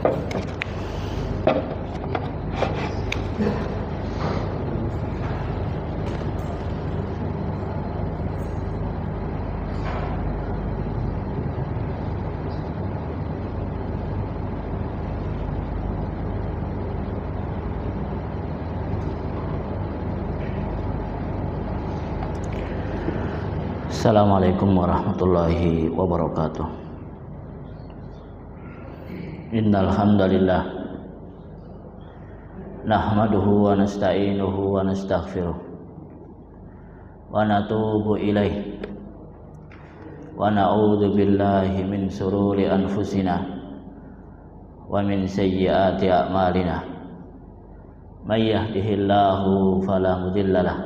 Assalamualaikum warahmatullahi wabarakatuh. Innal hamdalillah nahmaduhu wa nasta'inuhu wa nastaghfiruh wa natubu ilaih wa na'udzu billahi min sururi anfusina wa min sayyiati a'malina. May yahdihillahu fala mudhillalah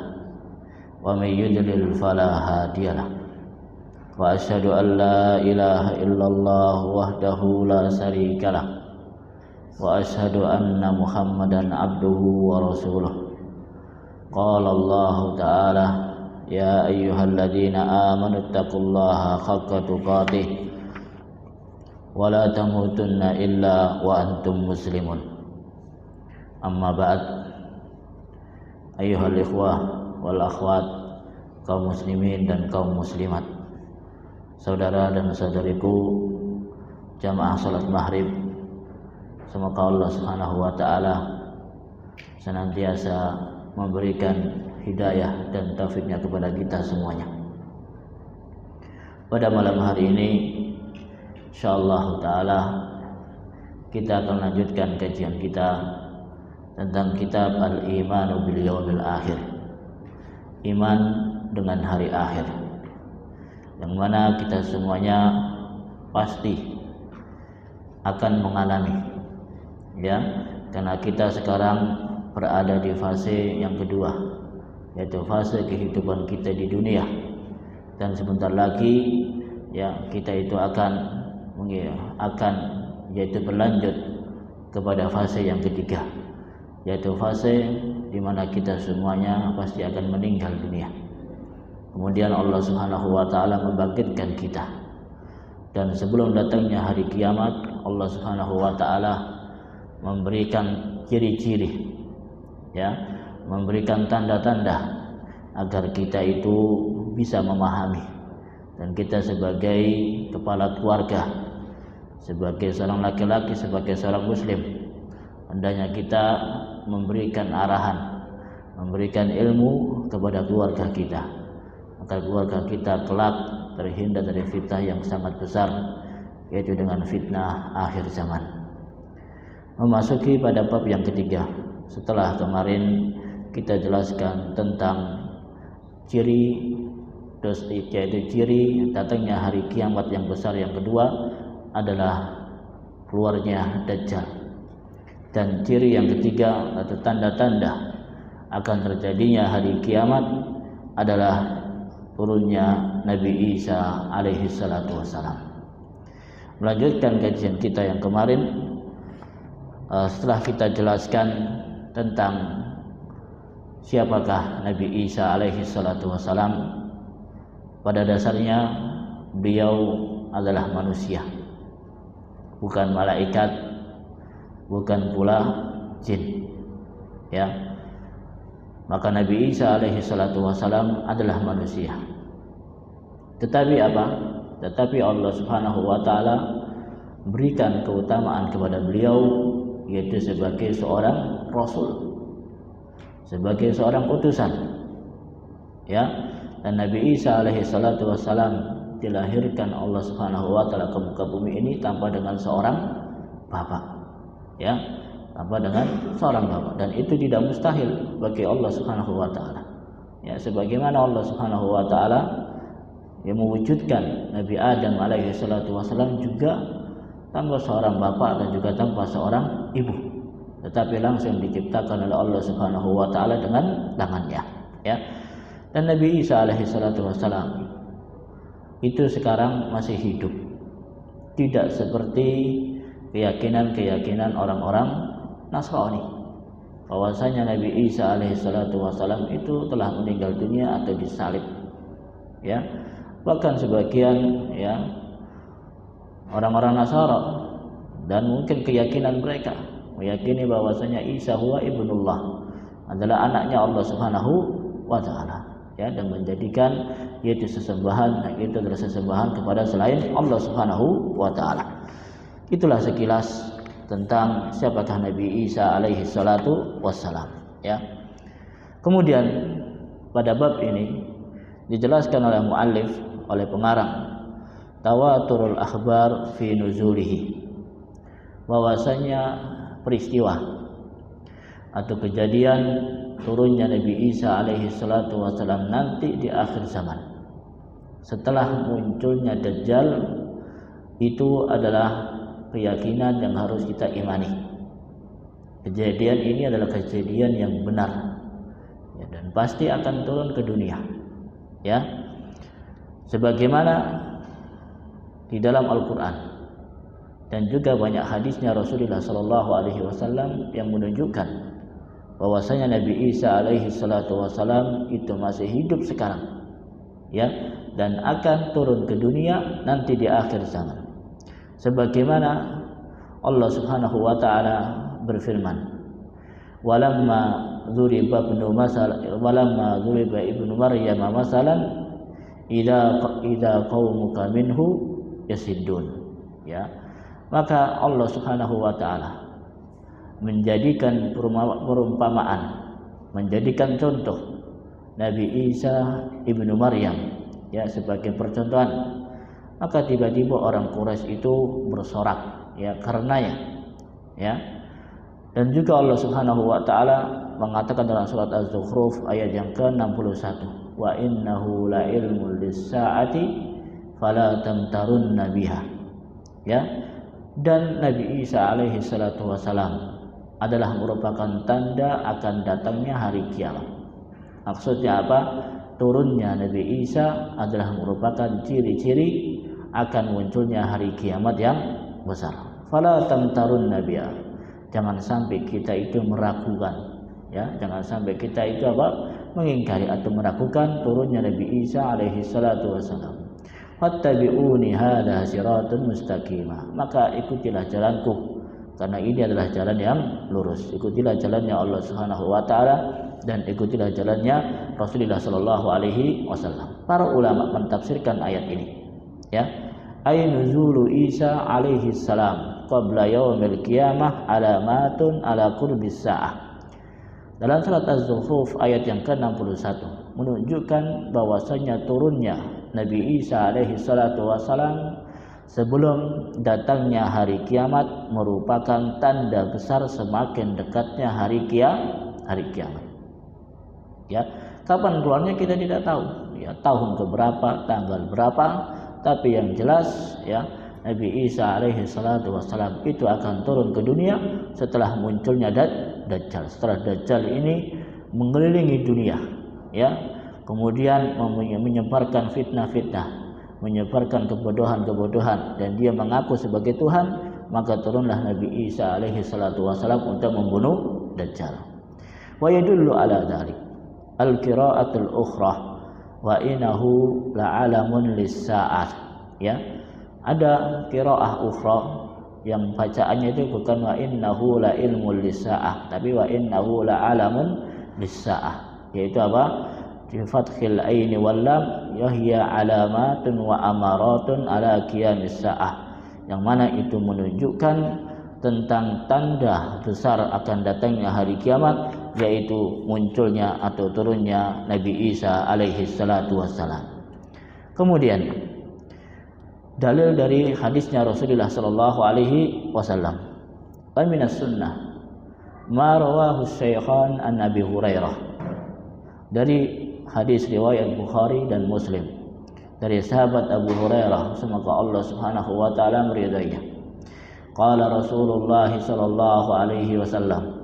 wa may yudlil fala hadiyalah. Wa asyhadu an la ilaha illallah wahdahu la syarikalah wa asyhadu anna Muhammadan abduhu wa rasuluh. Qala Allah ta'ala ya ayyuhalladzina amanu taqullaha haqqa tuqatih wa la tamutunna illa wa antum muslimun. Amma ba'd. Ayyuhal ikhwah wal akhwat, kaum muslimin dan kaum muslimat, saudara dan saudariku jamaah salat maghrib, semoga Allah Subhanahu wa taala senantiasa memberikan hidayah dan taufiknya kepada kita semuanya. Pada malam hari ini insyaallah taala kita akan lanjutkan kajian kita tentang kitab Al-Imanu bil Yaumil Akhir, iman dengan hari akhir, yang mana kita semuanya pasti akan mengalami, ya, karena kita sekarang berada di fase yang kedua, yaitu fase kehidupan kita di dunia, dan sebentar lagi ya kita itu akan yaitu berlanjut kepada fase yang ketiga, yaitu fase di mana kita semuanya pasti akan meninggal dunia. Kemudian Allah Subhanahu wa taala membangkitkan kita. Dan sebelum datangnya hari kiamat, Allah Subhanahu wa taala memberikan ciri-ciri, ya, memberikan tanda-tanda agar kita itu bisa memahami. Dan kita sebagai kepala keluarga, sebagai seorang laki-laki, sebagai seorang muslim, hendaknya kita memberikan arahan, memberikan ilmu kepada keluarga kita, agar keluarga kita kelak terhindar dari fitnah yang sangat besar, yaitu dengan fitnah akhir zaman. Memasuki pada bab yang ketiga, setelah kemarin kita jelaskan tentang ciri, yaitu ciri datangnya hari kiamat yang besar yang kedua adalah keluarnya Dajjal. Dan ciri yang ketiga atau tanda-tanda akan terjadinya hari kiamat adalah turunnya Nabi Isa alaihi salatu wassalam. Melanjutkan kajian kita yang kemarin, setelah kita jelaskan tentang siapakah Nabi Isa alaihi salatu wassalam, pada dasarnya beliau adalah manusia, bukan malaikat, bukan pula jin, ya. Maka Nabi Isa alaihi salatu wassalam adalah manusia. Tetapi apa? Tetapi Allah Subhanahu wa taala berikan keutamaan kepada beliau, yaitu sebagai seorang rasul, sebagai seorang utusan, ya. Dan Nabi Isa alaihi salatu wassalam dilahirkan Allah Subhanahu wa taala ke muka bumi ini tanpa dengan seorang bapak, ya, tanpa dengan seorang bapak, dan itu tidak mustahil bagi Allah Subhanahu wa taala. Ya, sebagaimana Allah Subhanahu wa taala yang mewujudkan Nabi Adam alaihi salatu wasallam juga tanpa seorang bapak dan juga tanpa seorang ibu, tetapi langsung diciptakan oleh Allah Subhanahu wa taala dengan tangannya, ya. Dan Nabi Isa alaihi salatu wasallam itu sekarang masih hidup, tidak seperti keyakinan orang-orang Nasrani, bahwasanya Nabi Isa alaihi salatu wasallam itu telah meninggal dunia atau disalib, ya. Bahkan sebagian, ya, orang-orang Nasara dan mungkin keyakinan mereka meyakini bahwasanya Isa huwa ibnullah, adalah anaknya Allah Subhanahu wa taala, ya, dan menjadikan yaitu sesembahan, itu adalah sesembahan kepada selain Allah Subhanahu wa taala. Itulah sekilas tentang siapakah Nabi Isa alaihi salatu wassalam, ya. Kemudian pada bab ini dijelaskan oleh muallif, oleh pengarang, tawaturul akhbar fi nuzulihi, bahwasanya peristiwa atau kejadian turunnya Nabi Isa alaihi salatu wassalam nanti di akhir zaman setelah munculnya Dajjal, itu adalah keyakinan yang harus kita imani. Kejadian ini adalah kejadian yang benar, ya, dan pasti akan turun ke dunia, ya, sebagaimana di dalam Al-Quran dan juga banyak hadisnya Rasulullah Shallallahu Alaihi Wasallam yang menunjukkan bahwasanya Nabi Isa alaihi salatu wassalam itu masih hidup sekarang, ya, dan akan turun ke dunia nanti di akhir zaman. Sebagaimana Allah Subhanahu wa taala berfirman, walamma dzuriba ibnu Maryam masalan idza qaumuka minhu yasiddun, ya. Maka Allah Subhanahu wa taala menjadikan perumpamaan, menjadikan contoh Nabi Isa ibnu Maryam, ya, sebagai percontohan. Maka tiba-tiba orang Quraisy itu bersorak, ya, karenanya, ya. Dan juga Allah Subhanahu wa taala mengatakan dalam surat Az-Zukhruf ayat yang ke-61, wa innahu la ilmul lis-saati fala tamtarunna biha, ya. Dan Nabi Isa alaihi salatu wasalam adalah merupakan tanda akan datangnya hari kiamat. Maksudnya apa? Turunnya Nabi Isa adalah merupakan ciri-ciri akan munculnya hari kiamat yang besar. Fala tamtarunna biha, jangan sampai kita itu meragukan, ya, jangan sampai kita itu apa? Mengingkari atau meragukan turunnya Nabi Isa alaihi salatu wasalam. Fattabi'uni hadza siratun mustaqimah, maka ikutilah jalanku, karena ini adalah jalan yang lurus. Ikutilah jalannya Allah Subhanahu wa taala dan ikutilah jalannya Rasulullah sallallahu alaihi wasallam. Para ulama mentafsirkan ayat ini, ya, ay nuzulu Isa alaihi salam qabla yaumil qiyamah alamatun ala qurbis saah. Dalam surat Az-Zukhruf ayat yang ke-61 menunjukkan bahwasanya turunnya Nabi Isa alaihi salatu wasalam sebelum datangnya hari kiamat merupakan tanda besar semakin dekatnya hari kiamat. Ya, kapan keluarnya kita tidak tahu, ya, tahun keberapa, tanggal berapa, tapi yang jelas, ya, Nabi Isa alaihi salatu wassalam itu akan turun ke dunia setelah munculnya Dajjal. Setelah Dajjal ini mengelilingi dunia, ya, kemudian menyebarkan fitnah-fitnah, menyebarkan kebodohan-kebodohan, dan dia mengaku sebagai Tuhan, maka turunlah Nabi Isa alaihi salatu wassalam untuk membunuh Dajjal. Wa yadullu ala dzalik al-qira'atul ukhra wa innahu la'alamun lis-sa'ah, ya. Ada qiraah ukhra yang bacaannya itu bukan wa innahu la ilmul lis-sa'ah, tapi wa innahu la'alamun lis-sa'ah, yaitu apa? Bi fathil aini wal lam yahya alamatun wa amaratun ala qiyamis sa'ah, yang mana itu menunjukkan tentang tanda besar akan datangnya hari kiamat, yaitu munculnya atau turunnya Nabi Isa alaihi salatu wassalam. Kemudian dalil dari hadisnya Rasulullah sallallahu alaihi wasallam, wa minas sunnah ma rawahu Syaikhan an Abi Hurairah, dari hadis riwayat Bukhari dan Muslim dari sahabat Abu Hurairah, semoga Allah Subhanahu wa taala meridainya. Qala Rasulullah sallallahu alaihi wasallam,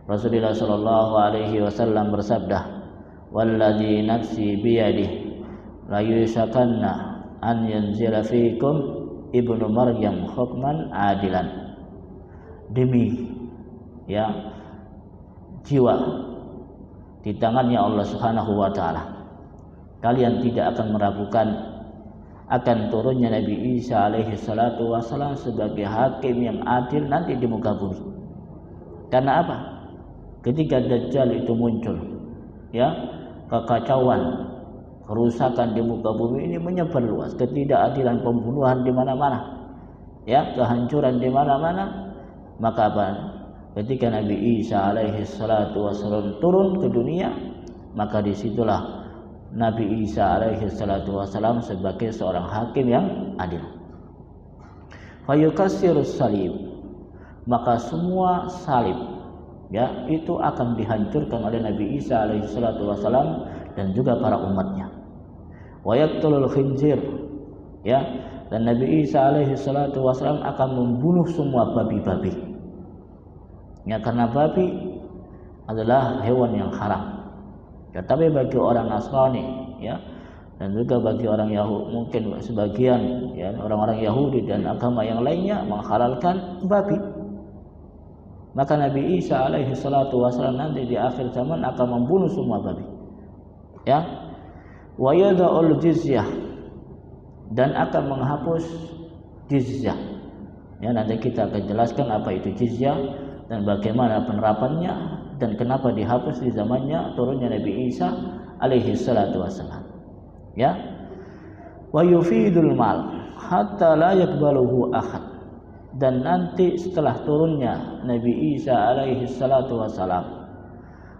Rasulullah sallallahu alaihi wasallam bersabda, walladzi nafsi biyadihi la yusakanna an yanzila fikum ibnu Maryam hukman adilan. Demi, ya, jiwa di tangannya Allah Subhanahu wa taala, kalian tidak akan meragukan akan turunnya Nabi Isa alaihi salatu wassalam sebagai hakim yang adil nanti di muka bumi. Karena apa? Ketika Dajjal itu muncul, ya, kekacauan, kerusakan di muka bumi ini menyebar luas, ketidakadilan, pembunuhan di mana-mana, ya, kehancuran di mana-mana. Maka apa? Ketika Nabi Isa alaihi salatu wassalam turun ke dunia, maka disitulah Nabi Isa alaihi salatu wassalam sebagai seorang hakim yang adil. Fayukassirus salib, maka semua salib, ya, itu akan dihancurkan oleh Nabi Isa alaihi salatu wassalam dan juga para umatnya. Wa yaqtulul khinzir, ya, dan Nabi Isa alaihi salatu wassalam akan membunuh semua babi-babi. Ya, karena babi adalah hewan yang haram. Tetapi bagi orang Nasrani, ya, dan juga bagi orang Yahudi, mungkin sebagian, ya, orang-orang Yahudi dan agama yang lainnya menghalalkan babi. Maka Nabi Isa alaihi salatu wassalam nanti di akhir zaman akan membunuh semua babi, ya. Wa yada'ul jizyah, dan akan menghapus jizyah. Ya, nanti kita akan jelaskan apa itu jizyah dan bagaimana penerapannya dan kenapa dihapus di zamannya turunnya Nabi Isa alaihi salatu wassalam. Ya. Wa yufidul mal hatta la yaqbaluhu ahad, dan nanti setelah turunnya Nabi Isa alaihi salatu wassalam,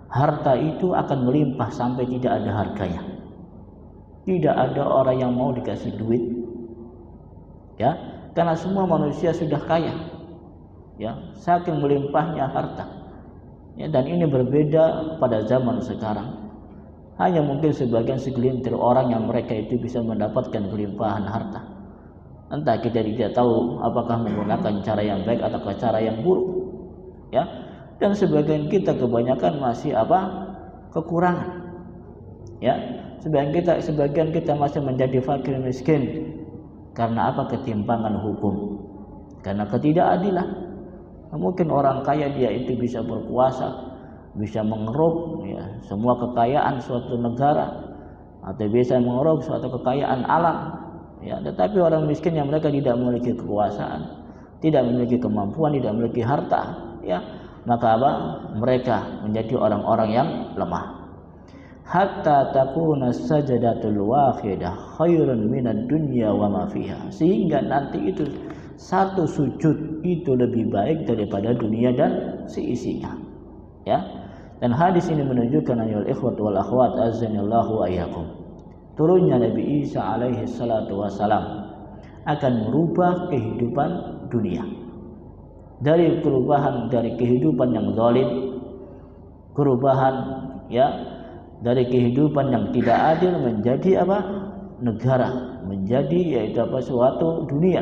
harta itu akan melimpah sampai tidak ada harganya. Tidak ada orang yang mau dikasih duit, ya, karena semua manusia sudah kaya, ya, saking melimpahnya harta. Ya, dan ini berbeda pada zaman sekarang. Hanya mungkin sebagian segelintir orang yang mereka itu bisa mendapatkan kelimpahan harta. Entah kita tidak tahu apakah menggunakan cara yang baik atau cara yang buruk, ya. Dan sebagian kita kebanyakan masih apa? Kekurangan. Ya, sebagian kita masih menjadi fakir miskin. Karena apa? Ketimpangan hukum. Karena ketidakadilan. Mungkin orang kaya dia itu bisa berkuasa, bisa mengeruk, ya, semua kekayaan suatu negara, atau bisa mengeruk suatu kekayaan alam, ya. Tetapi orang miskin yang mereka tidak memiliki kekuasaan, tidak memiliki kemampuan, tidak memiliki harta, ya, maka apa? Mereka menjadi orang-orang yang lemah. Hatta takuna sajadatul wahidah khairun minad dunya wa ma fiha, sehingga nanti itu satu sujud itu lebih baik daripada dunia dan seisinya, ya. Dan hadis ini menunjukkan ayol ikhwat wal akhwat azanillahu ayyakum, turunnya Nabi Isa alaihi salatu wassalam akan merubah kehidupan dunia dari kehidupan yang zalim, perubahan, ya, dari kehidupan yang tidak adil menjadi apa? Negara, menjadi yaitu apa? Suatu dunia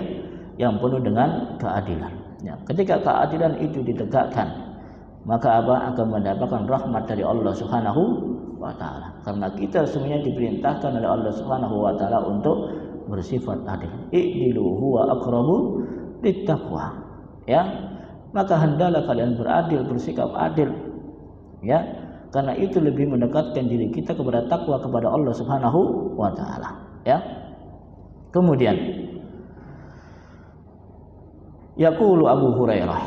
yang penuh dengan keadilan. Ya, ketika keadilan itu ditegakkan, maka apa? Akan mendapatkan rahmat dari Allah Subhanahu wa taala. Karena kita semuanya diperintahkan oleh Allah Subhanahu wa taala untuk bersifat adil. I'dilu huwa aqrabu littaqwa. Ya. Maka hendaklah kalian beradil, bersikap adil. Ya. Karena itu lebih mendekatkan diri kita kepada takwa kepada Allah Subhanahu wa taala. Ya. Kemudian yaqulu Abu Hurairah,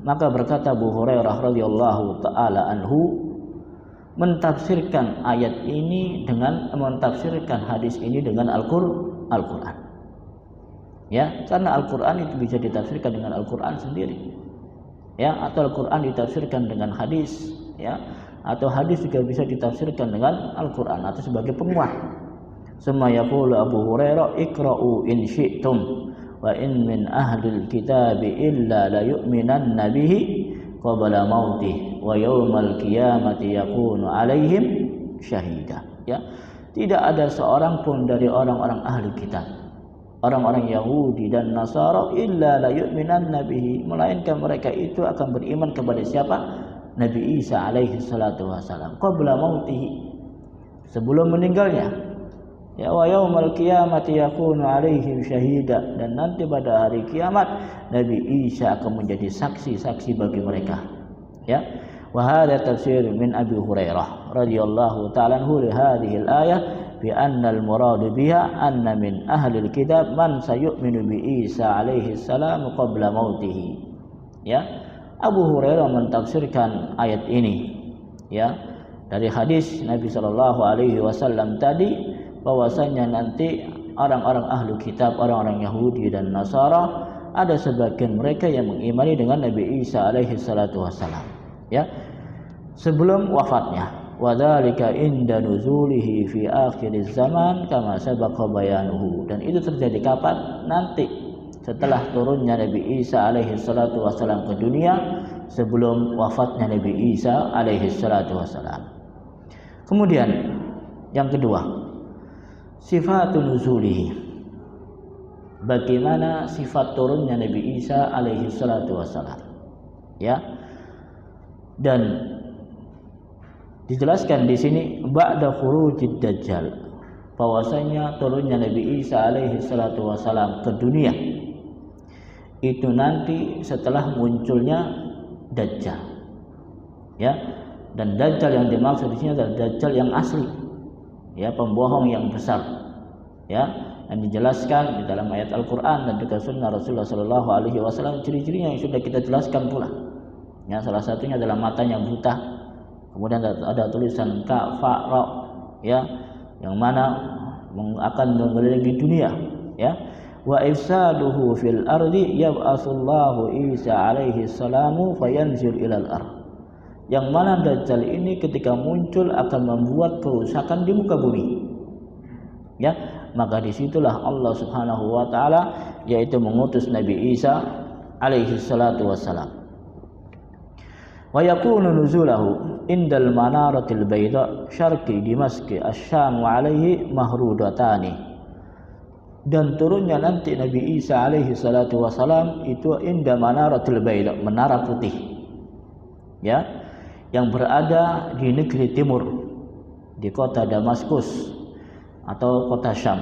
maka berkata Abu Hurairah radhiyallahu taala anhu mentafsirkan ayat ini dengan mentafsirkan hadis ini dengan Al-Qur'an. Ya, karena Al-Qur'an itu bisa ditafsirkan dengan Al-Qur'an sendiri. Ya, atau Al-Qur'an ditafsirkan dengan hadis, ya, atau hadis juga bisa ditafsirkan dengan Al-Qur'an atau sebagai penguat. Summa yaqulu Abu Hurairah iqra'u in syi'tum wa in min ahlil kitabi illa la yu'minanna bihi qabla mautih wa yawmal qiyamati yakunu alaihim syahida. Ya, tidak ada seorang pun dari orang-orang ahli kitab, orang-orang Yahudi dan Nasara, illa la yu'minanna bihi, melainkan mereka itu akan beriman kepada siapa? Nabi Isa alaihi salatu wasalam qabla mautih, sebelum meninggalnya. Ya, wa yaumal qiyamati yakunu alaihim syahida, dan nanti pada hari kiamat Nabi Isa akan menjadi saksi-saksi bagi mereka. Ya, wa hadha tafsir min Abi Hurairah radhiyallahu ta'ala anhu li hadhihi al-ayah bi annal muradu biha anna min ahlil kitab man sayu'minu bi Isa alaihi salam qabla mautihi. Ya, Abu Hurairah mentafsirkan ayat ini ya dari hadis Nabi sallallahu alaihi wasallam tadi, bahwasanya nanti orang-orang ahlu kitab, orang-orang Yahudi dan Nasara, ada sebagian mereka yang mengimani dengan Nabi Isa alaihi salatu wasallam ya sebelum wafatnya. Wadzalika inda nuzulihi fi akhiriz zaman kama sabaqa bayanuhu. Dan itu terjadi kapan? Nanti setelah turunnya Nabi Isa alaihi salatu wasallam ke dunia, sebelum wafatnya Nabi Isa alaihi salatu wasallam. Kemudian yang kedua, sifatun nuzulihi. Bagaimana sifat turunnya Nabi Isa alaihi salatu wasallam ya. Dan dijelaskan di sini ba'da khurujid dajjal, bahwasanya turunnya Nabi Isa alaihi salatu wasallam ke dunia itu nanti setelah munculnya dajjal ya. Dan dajjal yang dimaksud di sini adalah dajjal yang asli ya, pembohong yang besar ya, yang dijelaskan di dalam ayat Al-Qur'an dan juga sunnah Rasulullah sallallahu alaihi wasallam. Ciri-cirinya yang sudah kita jelaskan pula ya, salah satunya adalah matanya buta, kemudian ada tulisan kafara ya, yang mana akan mengelilingi dunia ya. Wa ifsaduhu fil ardi yab'atsullahu Isa alaihi salamu fayanzil ilal ard. Yang mana dajjal ini ketika muncul akan membuat kerusakan di muka bumi ya. Maka disitulah Allah subhanahu wa ta'ala yaitu mengutus Nabi Isa alaihi salatu wassalam. Wa yakunu nuzulahu indal manaratil bayda syarqi Dimaski asyam wa alaihi mahrudatani. Dan turunnya nanti Nabi Isa alaihi salatu wasalam itu inda manaratil bayda, menara putih ya, yang berada di negeri timur, di kota Damaskus atau kota Syam,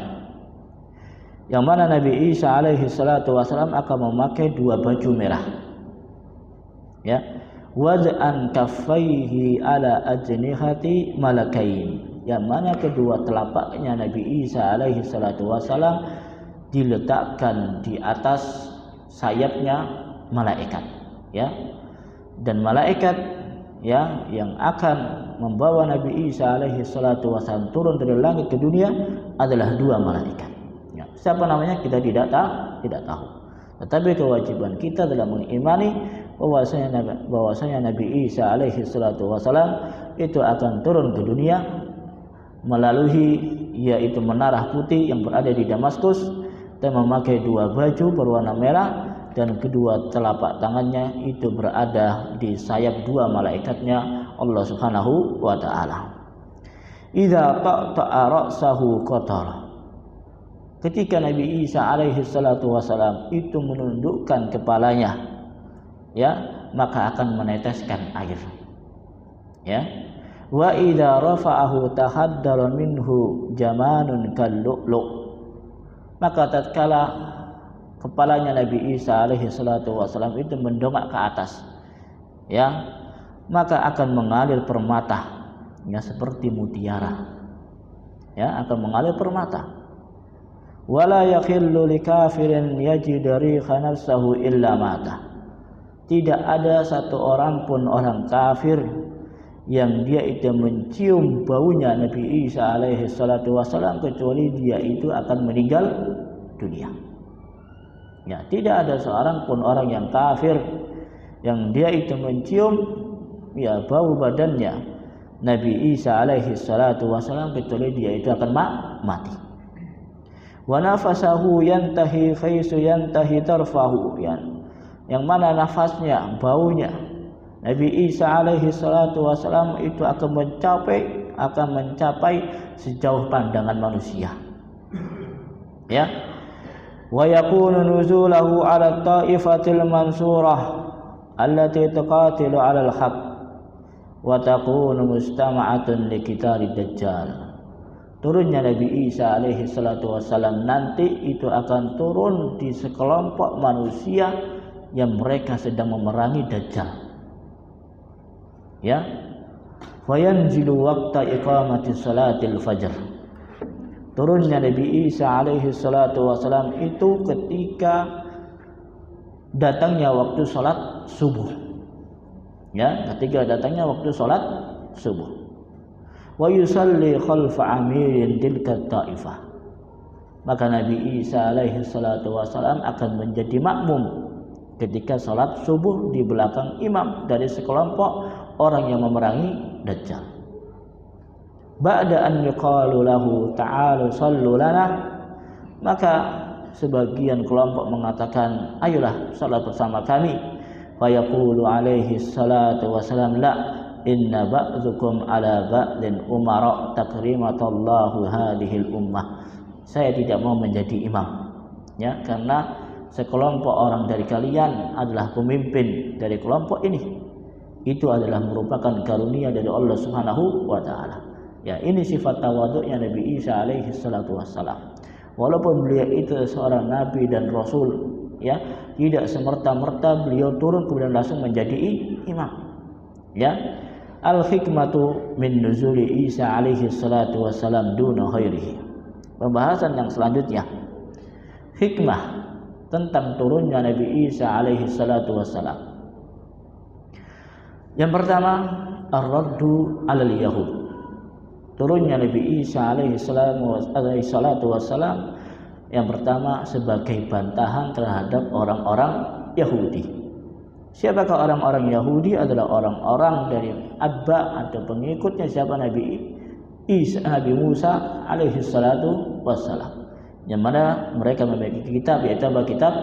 yang mana Nabi Isa alaihi salatu wasalam akan memakai dua baju merah ya. Wad'an kaffaihi ala ajnihati malakain, yang mana kedua telapaknya Nabi Isa alaihi salatu wasalam diletakkan di atas sayapnya malaikat ya. Dan malaikat ya yang akan membawa Nabi Isa alaihi salatu wasalam turun dari langit ke dunia adalah dua malaikat ya. Siapa namanya kita tidak tahu, tetapi kewajiban kita adalah mengimani bahwasanya Nabi Isa alaihi salatu wasalam itu akan turun ke dunia melalui yaitu menara putih yang berada di Damaskus, dan memakai dua baju berwarna merah, dan kedua telapak tangannya itu berada di sayap dua malaikatnya Allah subhanahu wa ta'ala. Idza taqta'a ra'sahu qatar, ketika Nabi Isa alaihi salatu wasalam itu menundukkan kepalanya ya, maka akan meneteskan air ya. Wa idza rafa'ahu tahaddara minhu jamanun kallu'lu', maka tatkala kepalanya Nabi Isa alaihi salatu wasalam itu mendongak ke atas ya, maka akan mengalir permata ya, seperti mutiara ya, akan mengalir permata. Wala yakhillu likafirin yajidu riha nafsahu illa mata, tidak ada satu orang pun orang kafir yang dia itu mencium baunya Nabi Isa alaihi salatu wasalam kecuali dia itu akan meninggal dunia ya. Tidak ada seorang pun orang yang kafir yang dia itu mencium ya bau badannya Nabi Isa alaihi salatu wasalam kecuali dia itu akan mati. Wa nafasahu yantahi khaisu yantahi tarfahu ya, yang mana nafasnya, baunya Nabi Isa alaihi salatu wasalam itu akan mencapai sejauh pandangan manusia ya. Wa yakunu nuzulahu ala ta'ifatil mansurah allati tuqatilu ala al-haq wa takunu mustama'atun liqitali dajjal. Turunnya Nabi Isa alaihi salatu wasalam nanti itu akan turun di sekelompok manusia yang mereka sedang memerangi dajjal ya. Fayanzilu waqta iqamati salatil fajr, turunnya Nabi Isa alaihi salatu wassalam itu ketika datangnya waktu sholat subuh. Ya, ketika datangnya waktu sholat subuh. Wa yusalli khalfa amirin tilka ta'ifah. Maka Nabi Isa alaihi salatu wassalam akan menjadi makmum ketika sholat subuh di belakang imam dari sekelompok orang yang memerangi Dajjal. Ba'da an yuqalu lahu ta'alu sallu lana, maka sebagian kelompok mengatakan, ayolah salat bersama kami. Fa yaqulu alaihi salatu wassalam, la inna ba'dzukum ala ba'din umara takrimatallahu hadhil ummah. Saya tidak mau menjadi imam, ya, karena sekelompok orang dari kalian adalah pemimpin dari kelompok ini. Itu adalah merupakan karunia dari Allah Subhanahu wa taala. Ya, ini sifat tawaduknya Nabi Isa alaihi salatu wassalam. Walaupun beliau itu seorang nabi dan rasul, ya, tidak semerta-merta beliau turun kemudian langsung menjadi imam. Ya. Al-hikmatu min nuzuli Isa alaihi salatu wassalam duna khairihi. Pembahasan yang selanjutnya, hikmah tentang turunnya Nabi Isa alaihi salatu wassalam. Yang pertama, ar-raddu 'alal yahud. Turunnya Nabi Isa alaihi salatu wassalam yang pertama sebagai bantahan terhadap orang-orang Yahudi. Siapakah orang-orang Yahudi? Adalah orang-orang dari atba atau pengikutnya siapa? Nabi Musa alaihi salatu wassalam, yang mana mereka memiliki kitab, yaitu kitab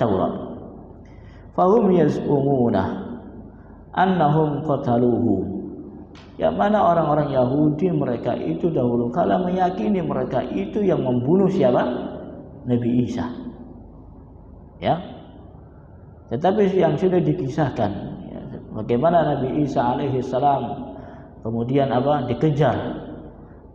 Taurat. Fahum yaz'umuna annahum qataluhu. Yang mana orang-orang Yahudi mereka itu dahulu kala meyakini mereka itu yang membunuh siapa? Nabi Isa. Ya. Tetapi yang sudah dikisahkan, ya, bagaimana Nabi Isa alaihi salam kemudian dikejar.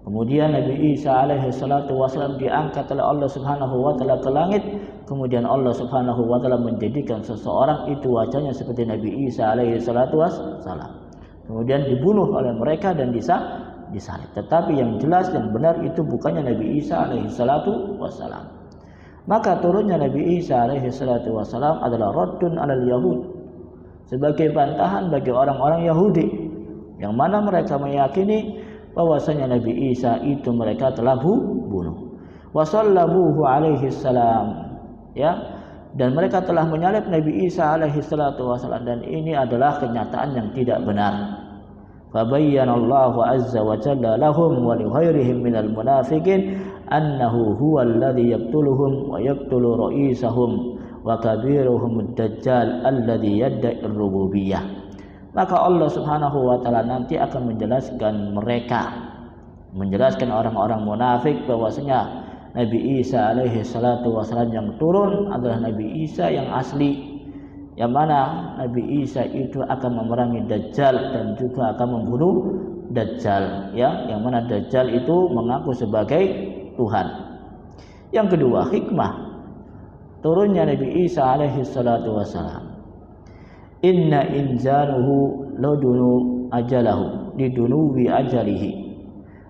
Kemudian Nabi Isa alaihi salatu wasallam diangkat oleh Allah Subhanahu wa taala ke langit. Kemudian Allah Subhanahu wa taala menjadikan seseorang itu wajahnya seperti Nabi Isa alaihi salatu wasallam. Kemudian dibunuh oleh mereka dan disalib. Tetapi yang jelas yang benar itu bukannya Nabi Isa alaihi salatu wasallam. Maka turunnya Nabi Isa alaihi salatu wasallam adalah raddun 'alal yahud, sebagai bantahan bagi orang-orang Yahudi yang mana mereka meyakini bahwasanya Nabi Isa itu mereka telah bunuh. Wa sallabuhu alaihi salam, ya, dan mereka telah menyalib Nabi Isa alaihi salatu wasallam, dan ini adalah kenyataan yang tidak benar. Fa bayyanallahu azza wa jalla lahum wa li ghairihim minal munafiqin annahu huwal ladzi yaqtuluhum wa yaqtulu ra'isahum wa kabiruhum ad-dajjal alladzi yadda'i ar-rububiyyah. Maka Allah Subhanahu wa taala nanti akan menjelaskan orang-orang munafik bahwasanya Nabi Isa alaihi salatu wasallam yang turun adalah Nabi Isa yang asli, yang mana Nabi Isa itu akan memerangi Dajjal dan juga akan membunuh Dajjal, ya, yang mana Dajjal itu mengaku sebagai Tuhan. Yang kedua, hikmah turunnya Nabi Isa alaihi salatu wasallam. Inna inzaluhu ladunu ajalahu lidunuwi ajalihi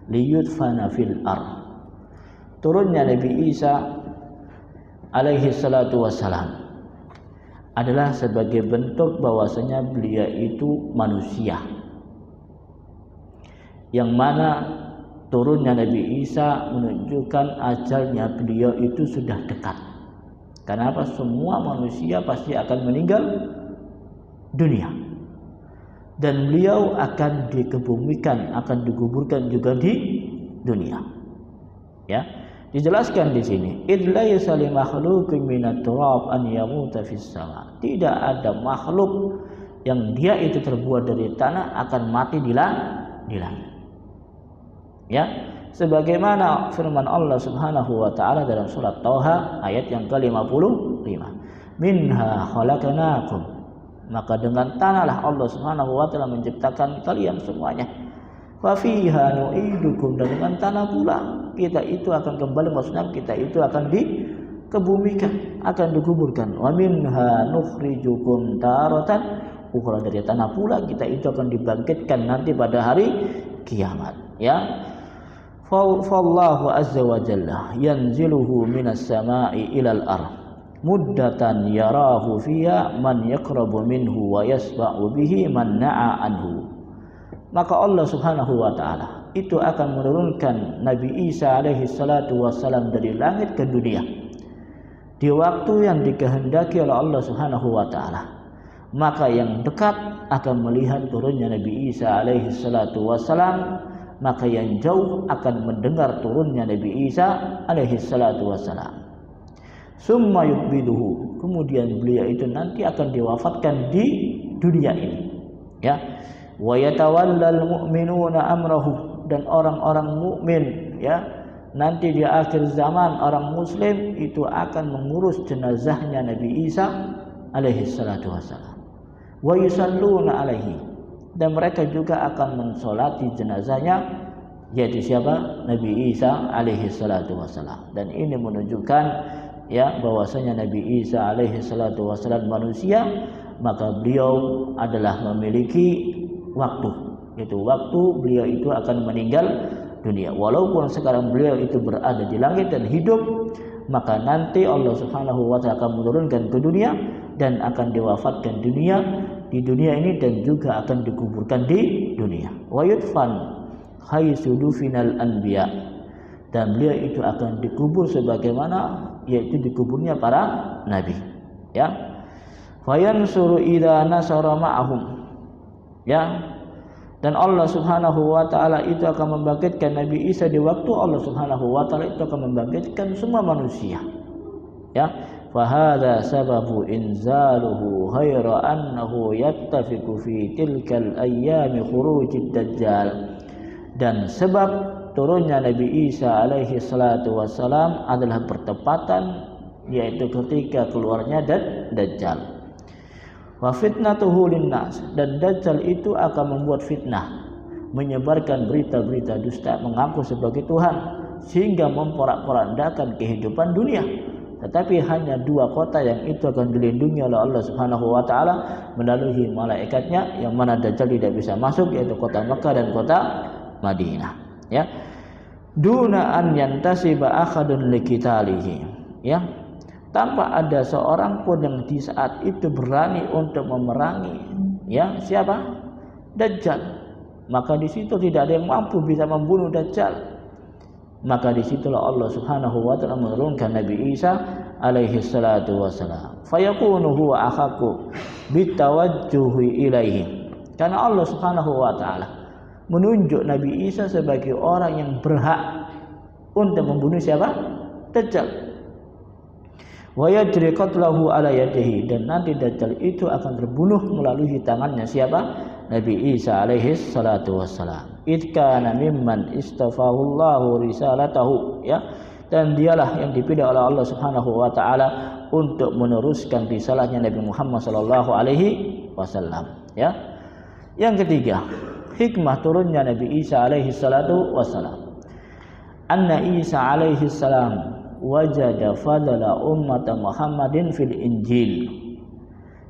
liyudfana fil ard. Turunnya Nabi Isa alaihi salatu wassalam adalah sebagai bentuk bahwasanya beliau itu manusia, yang mana turunnya Nabi Isa menunjukkan ajalnya beliau itu sudah dekat. Kenapa? Semua manusia pasti akan meninggal dunia, dan beliau akan dikebumikan, akan dikuburkan juga di dunia. Ya, dijelaskan di sini, idla yasali makhluqin minat turab an yamuta fis sama. Tidak ada makhluk yang dia itu terbuat dari tanah akan mati di langit. Ya, sebagaimana firman Allah Subhanahu wa taala dalam surat Thaha ayat yang ke-55. Minha khalaqnakum. Maka dengan tanahlah Allah Subhanahu wa taala menciptakan kalian semuanya. Wa fiha nu'idukum, dan dengan tanah pula kita itu akan kembali, maksudnya kita itu akan dikebumikan, akan dikuburkan. Wa minha nukhrijukum taratan ukhra, dari tanah pula kita itu akan dibangkitkan nanti pada hari kiamat. Ya, Fallahu azza wa jalla yanziluhu minas sama'i ilal ardh muddatan yarahu fiha man yaqrabu minhu wa yasba'u bihi man na'a anhu. Maka Allah subhanahu wa ta'ala itu akan menurunkan Nabi Isa alaihi salatu wassalam dari langit ke dunia di waktu yang dikehendaki oleh Allah subhanahu wa ta'ala. Maka yang dekat akan melihat turunnya Nabi Isa alaihi salatu wassalam, maka yang jauh akan mendengar turunnya Nabi Isa alaihi salatu wassalam. Summa yukbiduhu, kemudian beliau itu nanti akan diwafatkan di dunia ini, ya. Wa yatawallal mu'minuna amrahu, dan orang-orang mukmin, ya, nanti di akhir zaman orang muslim itu akan mengurus jenazahnya Nabi Isa alaihi salatu wassalam. Wa yusalluna alaihi, dan mereka juga akan mensolati jenazahnya, yaitu siapa? Nabi Isa alaihi salatu wassalam. Dan ini menunjukkan, ya, bahwasanya Nabi Isa alaihi salatu wassalam manusia, maka beliau adalah memiliki waktu, yaitu waktu beliau itu akan meninggal dunia. Walaupun sekarang beliau itu berada di langit dan hidup, maka nanti Allah subhanahu wa ta'ala akan menurunkan ke dunia dan akan diwafatkan di dunia ini, dan juga akan dikuburkan di dunia. Wa yudfan haitsu dufinal anbiya, dan beliau itu akan dikubur sebagaimana yaitu dikuburnya para nabi, ya. Fayansuru idza nasara ma'ahum, ya. Dan Allah subhanahu wa ta'ala itu akan membangkitkan Nabi Isa di waktu Allah subhanahu wa ta'ala itu akan membangkitkan semua manusia, ya. Fahadha sababu inzaluhu ghaira annahu yattafiqu fi tilkal ayyami khurujid dajjal. Dan sebab turunnya Nabi Isa alaihi salatu wassalam adalah bertepatan, yaitu ketika keluarnya Dajjal. Wa fitnatuhu linnas, dan Dajjal itu akan membuat fitnah, menyebarkan berita-berita dusta, mengaku sebagai Tuhan, sehingga memporak-porandakan kehidupan dunia. Tetapi hanya dua kota yang itu akan dilindungi oleh Allah subhanahu wa ta'ala melalui malaikatnya, yang mana Dajjal tidak bisa masuk, yaitu kota Mekah dan kota Madinah, ya. Duna an yantasiba akhadun likitalihi, ya, tanpa ada seorang pun yang di saat itu berani untuk memerangi, ya, siapa? Dajjal. Maka di situ tidak ada yang mampu bisa membunuh Dajjal. Maka disitulah Allah subhanahu wa ta'ala menurunkan Nabi Isa alaihi salatu wassalam. Fayakunu huwa akhaku bitawajjuhi ilaihi, karena Allah subhanahu wa ta'ala menunjuk Nabi Isa sebagai orang yang berhak untuk membunuh siapa? Dajjal. Wa yajri qatlahu ala yadihi, dan nanti Dajjal itu akan terbunuh melalui tangannya siapa? Nabi Isa alaihi salatu wassalam. Idkana mimman istafahullahu risalatahu, ya, dan dialah yang dipilih oleh Allah subhanahu wa ta'ala untuk meneruskan risalahnya Nabi Muhammad sallallahu alaihi wasallam, ya. Yang ketiga, hikmah turunnya Nabi Isa alaihi salatu wassalam. Anna Isa alaihi salam wajada fadala ummat Muhammadin fil Injil.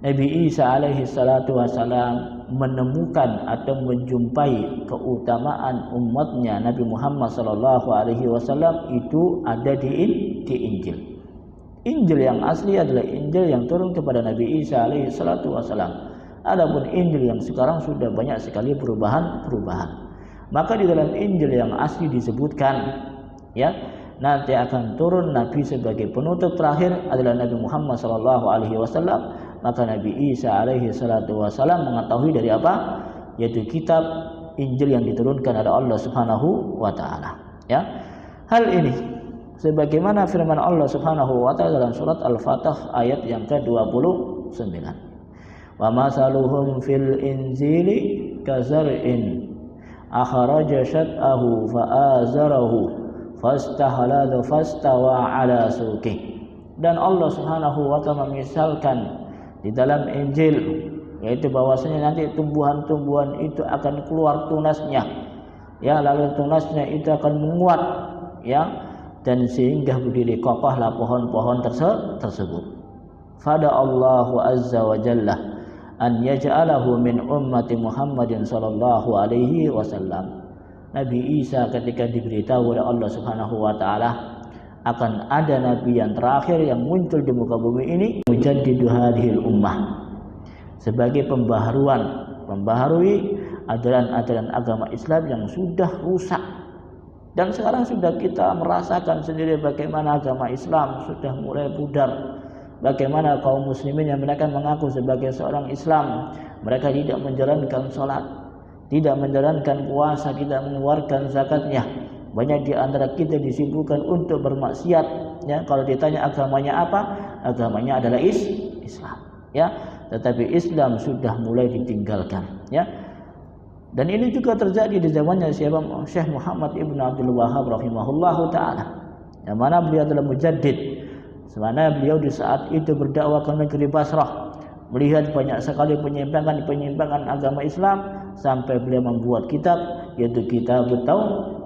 Nabi Isa alaihi salatu wassalam menemukan atau menjumpai keutamaan umatnya Nabi Muhammad sallallahu alaihi wasallam itu ada di Injil. Injil yang asli adalah Injil yang turun kepada Nabi Isa alaihi salatu wassalam. Adapun Injil yang sekarang sudah banyak sekali perubahan. Maka di dalam Injil yang asli disebutkan, ya, nanti akan turun Nabi sebagai penutup terakhir adalah Nabi Muhammad sallallahu alaihi wasallam. Maka Nabi Isa alaihi salatu wassalam mengetahui dari apa? Yaitu kitab Injil yang diturunkan oleh Allah subhanahu wa ta'ala, ya. Hal ini sebagaimana firman Allah subhanahu wa ta'ala dalam surat Al-Fatah ayat yang ke-29. Wa masaluhum fil injili kazar'in akhraja syat'ahu fa'azarahu fastahlada fastawa ala suqih. Dan Allah subhanahu wa ta'ala memisalkan di dalam Injil, yaitu bahwasanya nanti tumbuhan-tumbuhan itu akan keluar tunasnya, ya, lalu tunasnya itu akan menguat, ya, dan sehingga berdiri kokohlah pohon-pohon tersebut. Fada Allahu azza wa jalla an yaj'alahu min ummati Muhammadin sallallahu alaihi wasallam. Nabi Isa ketika diberitahu oleh Allah Subhanahu wa taala akan ada nabi yang terakhir yang muncul di muka bumi ini, mujaddidu hadhil ummah, sebagai membaharui ajaran-ajaran agama Islam yang sudah rusak. Dan sekarang sudah kita merasakan sendiri bagaimana agama Islam sudah mulai pudar. Bagaimana kaum muslimin yang mereka mengaku sebagai seorang Islam, mereka tidak menjalankan sholat, tidak menjalankan puasa, tidak mengeluarkan zakatnya. Banyak di antara kita disibukkan untuk bermaksiat. Ya, kalau ditanya agamanya apa, agamanya adalah Islam. Ya, tetapi Islam sudah mulai ditinggalkan. Ya, dan ini juga terjadi di zamannya Syekh Muhammad Ibn Abdul Wahhab rahimahullahu ta'ala, yang mana beliau adalah mujaddid. Sebenarnya beliau di saat itu berdakwah ke negeri Basrah, melihat banyak sekali penyimpangan agama Islam, sampai beliau membuat kitab, yaitu kitab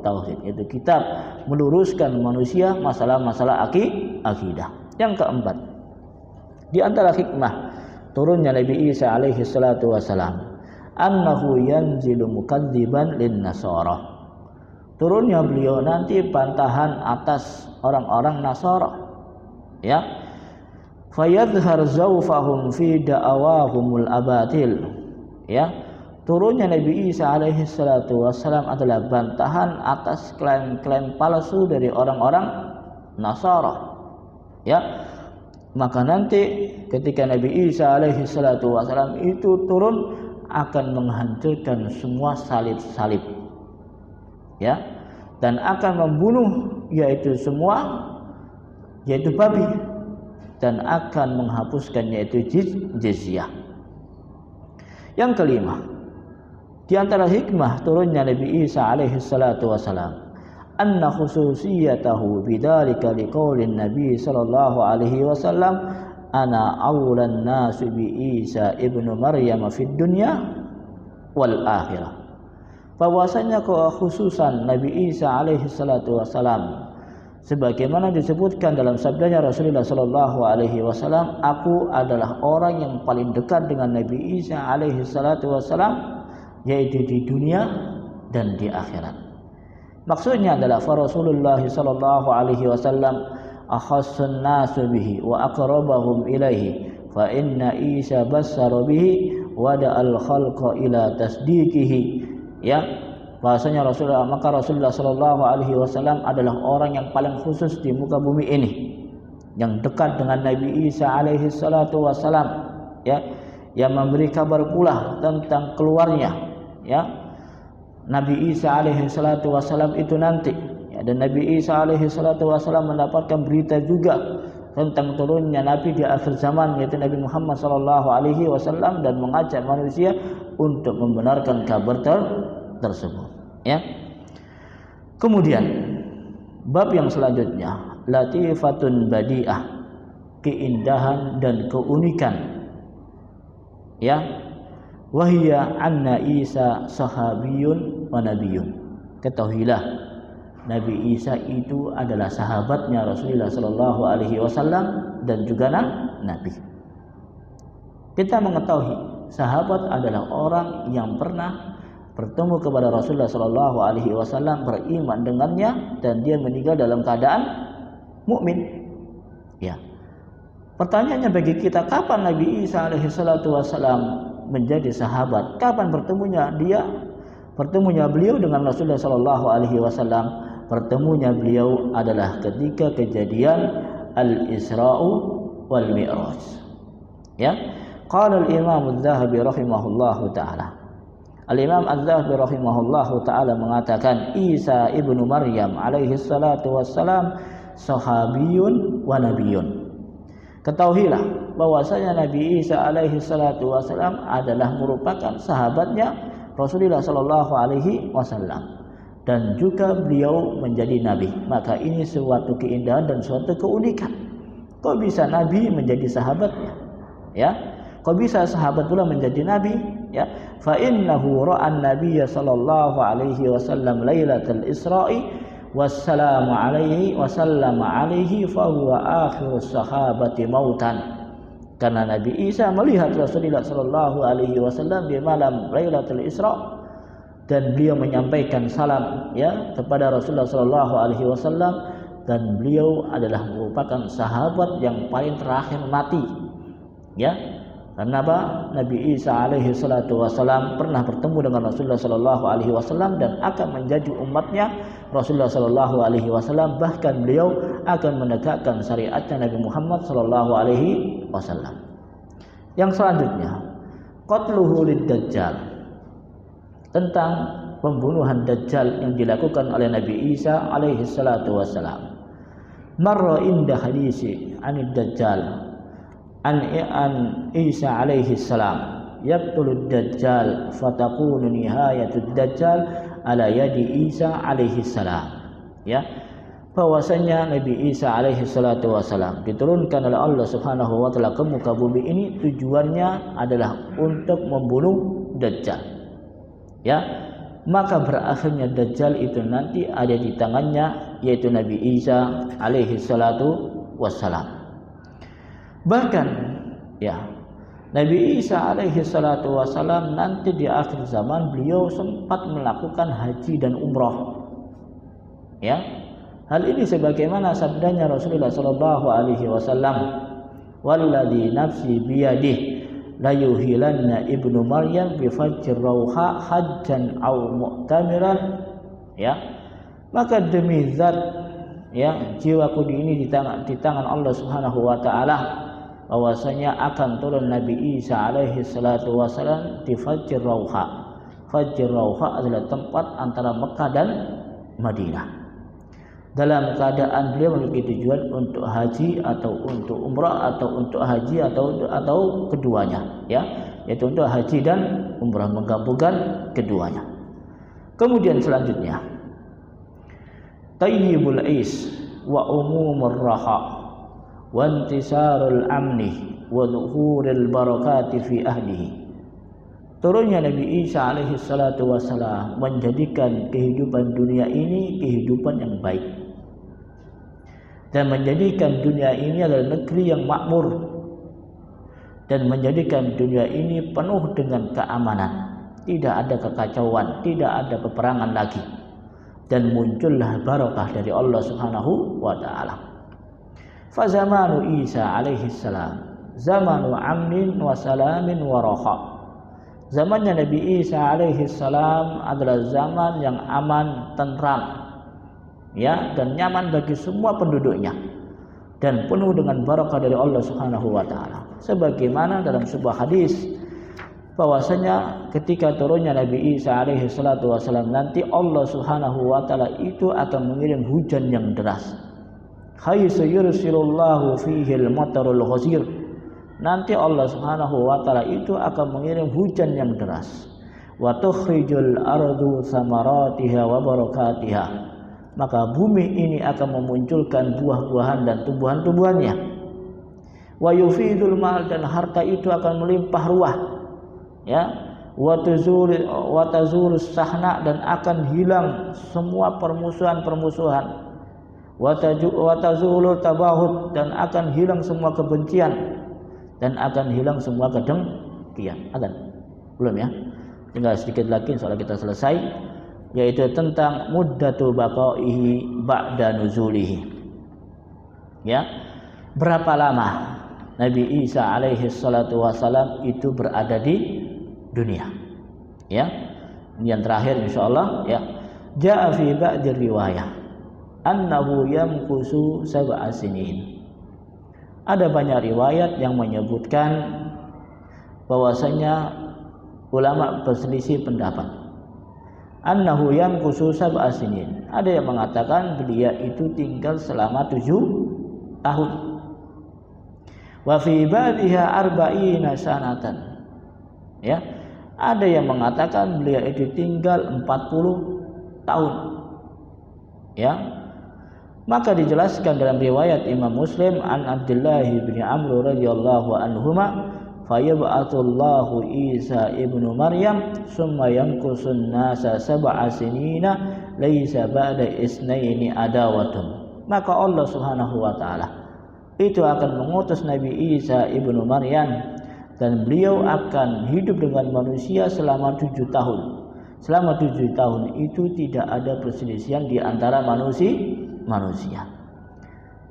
Tauhid, yaitu kitab meluruskan manusia masalah-masalah akidah. Yang keempat, di antara hikmah turunnya Nabi Isa alaihi salatu wassalam, annahu yanzilu mukadziban lin nasara. Turunnya beliau nanti bantahan atas orang-orang Nasara. Ya, fayadhhar zawfahum fi da'awahumul abatil. Ya, turunnya Nabi Isa alaihi salatu wassalam adalah bantahan atas klaim-klaim palsu dari orang-orang Nasara. Ya, maka nanti ketika Nabi Isa alaihi salatu wassalam itu turun, akan menghancurkan semua salib-salib, ya, dan akan membunuh yaitu babi, dan akan menghapuskan yaitu jizyah. Yang kelima, di antara hikmah turunnya Nabi Isa alaihi salatu wasalam, anna khususiyatahu bidzalika liqaulin Nabi sallallahu alaihi wasallam, ana awlan nasu bi Isa ibnu Maryam fid dunya wal akhirah. Bahwasanya kekhususan Nabi Isa alaihi salatu wasalam, sebagaimana disebutkan dalam sabdanya Rasulullah sallallahu alaihi wasallam, aku adalah orang yang paling dekat dengan Nabi Isa alaihi salatu wasalam, yaitu di dunia dan di akhirat. Maksudnya adalah Rasulullah sallallahu alaihi wasallam akhassun nasu bihi wa aqrabahum ilaihi, fa inna Isa bassara bihi wa da'al khalqa ila tasdiqihi. Ya, bahasanya maka Rasulullah sallallahu alaihi wasallam adalah orang yang paling khusus di muka bumi ini, yang dekat dengan Nabi Isa alaihi salatu wasallam, ya, yang memberi kabar pula tentang keluarnya, ya, Nabi Isa alaihi salatu wasallam itu nanti, ya, dan Nabi Isa alaihi salatu wasallam mendapatkan berita juga tentang turunnya Nabi di akhir zaman, yaitu Nabi Muhammad sallallahu alaihi wasallam, dan mengajak manusia untuk membenarkan kabar tersebut. Ya. Kemudian bab yang selanjutnya, latifatun badi'ah, keindahan dan keunikan. Ya, wahia anna Isa sahabiyun wa nabiyun. Ketahuilah Nabi Isa itu adalah sahabatnya Rasulullah sallallahu alaihi wasallam dan juga nabi. Kita mengetahui sahabat adalah orang yang pernah bertemu kepada Rasulullah sallallahu alaihi wasallam, beriman dengannya, dan dia meninggal dalam keadaan mukmin. Ya. Pertanyaannya bagi kita, kapan Nabi Isa alaihi salatu wasallam menjadi sahabat? Kapan bertemunya beliau dengan Rasulullah sallallahu alaihi wasallam? Pertemunya beliau adalah ketika kejadian Al-Isra'u wal Mi'raj. Ya. Qala al-Imam Az-Zahabi rahimahullahu taala. Al-Imam Az-Zahabi rahimahullahu ta'ala mengatakan, Isa ibnu Maryam alaihi salatu wassalam sahabiyun wa nabiyun. Ketahuilah bahwasanya Nabi Isa alaihi salatu wassalam adalah merupakan sahabatnya Rasulullah sallallahu alaihi wasallam, dan juga beliau menjadi nabi. Maka ini suatu keindahan dan suatu keunikan. Kok bisa nabi menjadi sahabatnya? Ya, kok bisa sahabat pula menjadi nabi? Ya, fa innahu ra'an nabiyya sallallahu alaihi wasallam lailatul Isra'i wassalamu alaihi wasallama alaihi fa huwa akhirus sahabati mautan. Karena Nabi Isa melihat Rasulullah sallallahu alaihi wasallam di malam Lailatul Isra, dan beliau menyampaikan salam ya kepada Rasulullah sallallahu alaihi wasallam, dan beliau adalah merupakan sahabat yang paling terakhir mati. Ya. Karena apa? Nabi Isa alaihi salatu wasallam pernah bertemu dengan Rasulullah sallallahu alaihi wasallam dan akan menjadi umatnya Rasulullah sallallahu alaihi wasallam, bahkan beliau akan menegakkan syariatnya Nabi Muhammad sallallahu alaihi wasallam. Yang selanjutnya, qatluhu lid-dajjal. Tentang pembunuhan Dajjal yang dilakukan oleh Nabi Isa alaihi salatu wasallam. Marra inda hadisi anid Dajjal an Isa alaihi salam yaqtulud Dajjal fatakunu nihayatud Dajjal ala yadi Isa alaihi salam. Ya, bahwasanya Nabi Isa alaihi salatu wasalam diturunkan oleh Allah Subhanahu wa taala ke muka bumi ini tujuannya adalah untuk membunuh Dajjal. Ya, maka berakhirnya Dajjal itu nanti ada di tangannya, yaitu Nabi Isa alaihi salatu wassalam. Bahkan ya, Nabi Isa alaihi salatu wassalam nanti di akhir zaman beliau sempat melakukan haji dan umrah. Ya, hal ini sebagaimana sabdanya Rasulullah sallallahu alaihi wasallam, "Walladzi nafsi biyadihi la yuhilanna ibnu Maryam bi fajr rauha hajjan aw mu'tamiran." Ya, maka demi zat ya jiwaku ini di tangan Allah Subhanahu wa taala, bahwasanya akan turun Nabi Isa alaihi salatu wasallam di Fajr Rauha. Fajr Rauha adalah tempat antara Mekah dan Madinah. Dalam keadaan beliau memiliki tujuan untuk haji atau untuk umrah atau untuk haji atau keduanya, ya, yaitu untuk haji dan umrah, menggabungkan keduanya. Kemudian selanjutnya, tayyibul is wa umumur raha wa intisarul amni wa dhuhuril barakati fi ahlihi. Turunnya Nabi Isa alaihi salatu wassalam menjadikan kehidupan dunia ini kehidupan yang baik, dan menjadikan dunia ini adalah negeri yang makmur, dan menjadikan dunia ini penuh dengan keamanan, tidak ada kekacauan, tidak ada peperangan lagi, dan muncullah barakah dari Allah Subhanahu wa taala. Fa zamanu Isa alaihi salam zamanu amnin wa salamin wa raha. Zamannya Nabi Isa alaihi salam adalah zaman yang aman, tentram, ya, dan nyaman bagi semua penduduknya, dan penuh dengan barakah dari Allah Subhanahu wa taala. Sebagaimana dalam sebuah hadis bahwasanya ketika turunnya Nabi Isa alaihi salatu wasallam nanti Allah Subhanahu wa taala itu akan mengirim hujan yang deras. Haitsu yursilullahu fihi al-matarul ghazir. Nanti Allah Subhanahu wa taala itu akan mengirim hujan yang deras. Wa tukhrijul ardu samaratiha wa barakatiha. Maka bumi ini akan memunculkan buah-buahan dan tumbuhan-tumbuhannya. Wa yufidul mal, dan harta itu akan melimpah ruah. Ya, wa tazurus sahna, dan akan hilang semua permusuhan-permusuhan. Wa tazulul tabahud, dan akan hilang semua kebencian, dan akan hilang semua kedengkian. Akan belum ya? Tinggal sedikit lagi insyaallah kita selesai, yaitu tentang muddatu baqaihi ba'da nuzulihi. Ya, berapa lama Nabi Isa alaihi salatu wasalam itu berada di dunia? Ya, yang terakhir insyaallah ya, jaa fi ba'di riwayah annahu yamkusu sab'a sinin. Ada banyak riwayat yang menyebutkan bahwasanya ulama berselisih pendapat. Annahu yamkusu sab'a sinin. Ada yang mengatakan beliau itu tinggal selama 7 tahun. Wa fi ba'diha arba'ina sanatan. Ya. Ada yang mengatakan beliau itu tinggal 40 tahun. Ya. Maka dijelaskan dalam riwayat Imam Muslim an Abdullah bin Amr radhiyallahu anhuma, fayab'atullahu Isa ibnu Maryam summa yankusun nasa sab'a sinina laisa ba'da isnaini adawatun. Maka Allah Subhanahu wa taala itu akan mengutus Nabi Isa ibnu Maryam, dan beliau akan hidup dengan manusia selama 7 tahun. selama 7 tahun itu tidak ada perselisihan di antara manusia.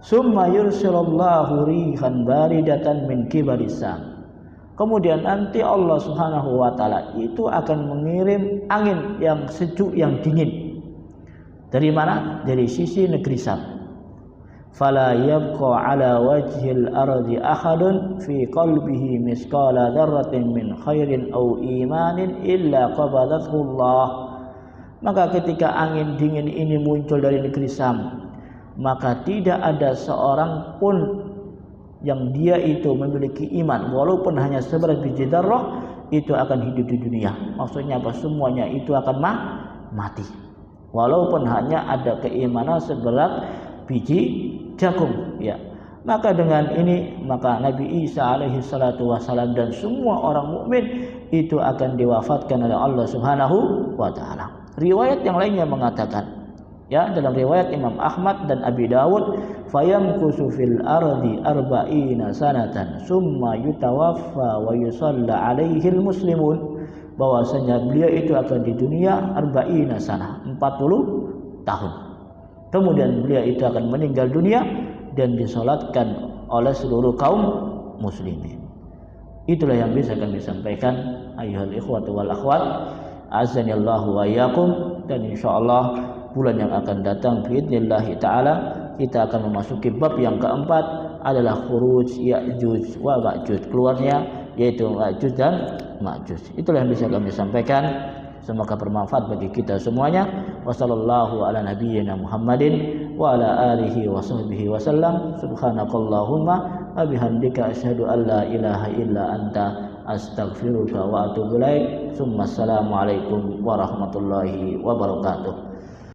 Summa yursilullahu rihan baridatan min kibaris Sam. Kemudian nanti Allah Subhanahu wa taala itu akan mengirim angin yang sejuk, yang dingin. Dari mana? Dari sisi negeri Sam. Fala yabqa ala wajhil ardi ahadun fi qalbihi misqala dzarratin min khairin aw imanin illa qabadathu Allah. Maka ketika angin dingin ini muncul dari negeri Sam, maka tidak ada seorang pun yang dia itu memiliki iman walaupun hanya seberat biji dzarrah itu akan hidup di dunia. Maksudnya apa? Semuanya itu akan mati walaupun hanya ada keimanan seberat biji jagung, ya. Maka dengan ini maka Nabi Isa alaihi salatu wasalam dan semua orang mukmin itu akan diwafatkan oleh Allah Subhanahu wa taala. Riwayat yang lainnya mengatakan, ya, dalam riwayat Imam Ahmad dan Abi Dawud, fayamkusu fil ardi arba'ina sanatan summa yutawaffa wa yusalla alaihi muslimun, bahwasanya beliau itu akan di dunia arba'ina sanah, 40 tahun. Kemudian beliau itu akan meninggal dunia dan disolatkan oleh seluruh kaum muslimin. Itulah yang bisa kami sampaikan, ayyuhal ikhwatu wal akhwat, azanillahu wa iyyakum. Dan insyaallah bulan yang akan datang biidznillah taala kita akan memasuki bab yang keempat, adalah khuruj Ya'juj wa Ma'juj, keluarnya yaitu Ya'juj dan Ma'juj. Itulah yang bisa kami sampaikan. Semoga bermanfaat bagi kita semuanya. Wassallallahu ala nabiyyina Muhammadin wa ala alihi wa sahbihi wasallam. Subhanakallahumma wa bihamdika asyhadu an la ilaha illa anta astaghfiruka wa atubu ilaik. Assalamualaikum warahmatullahi wabarakatuh.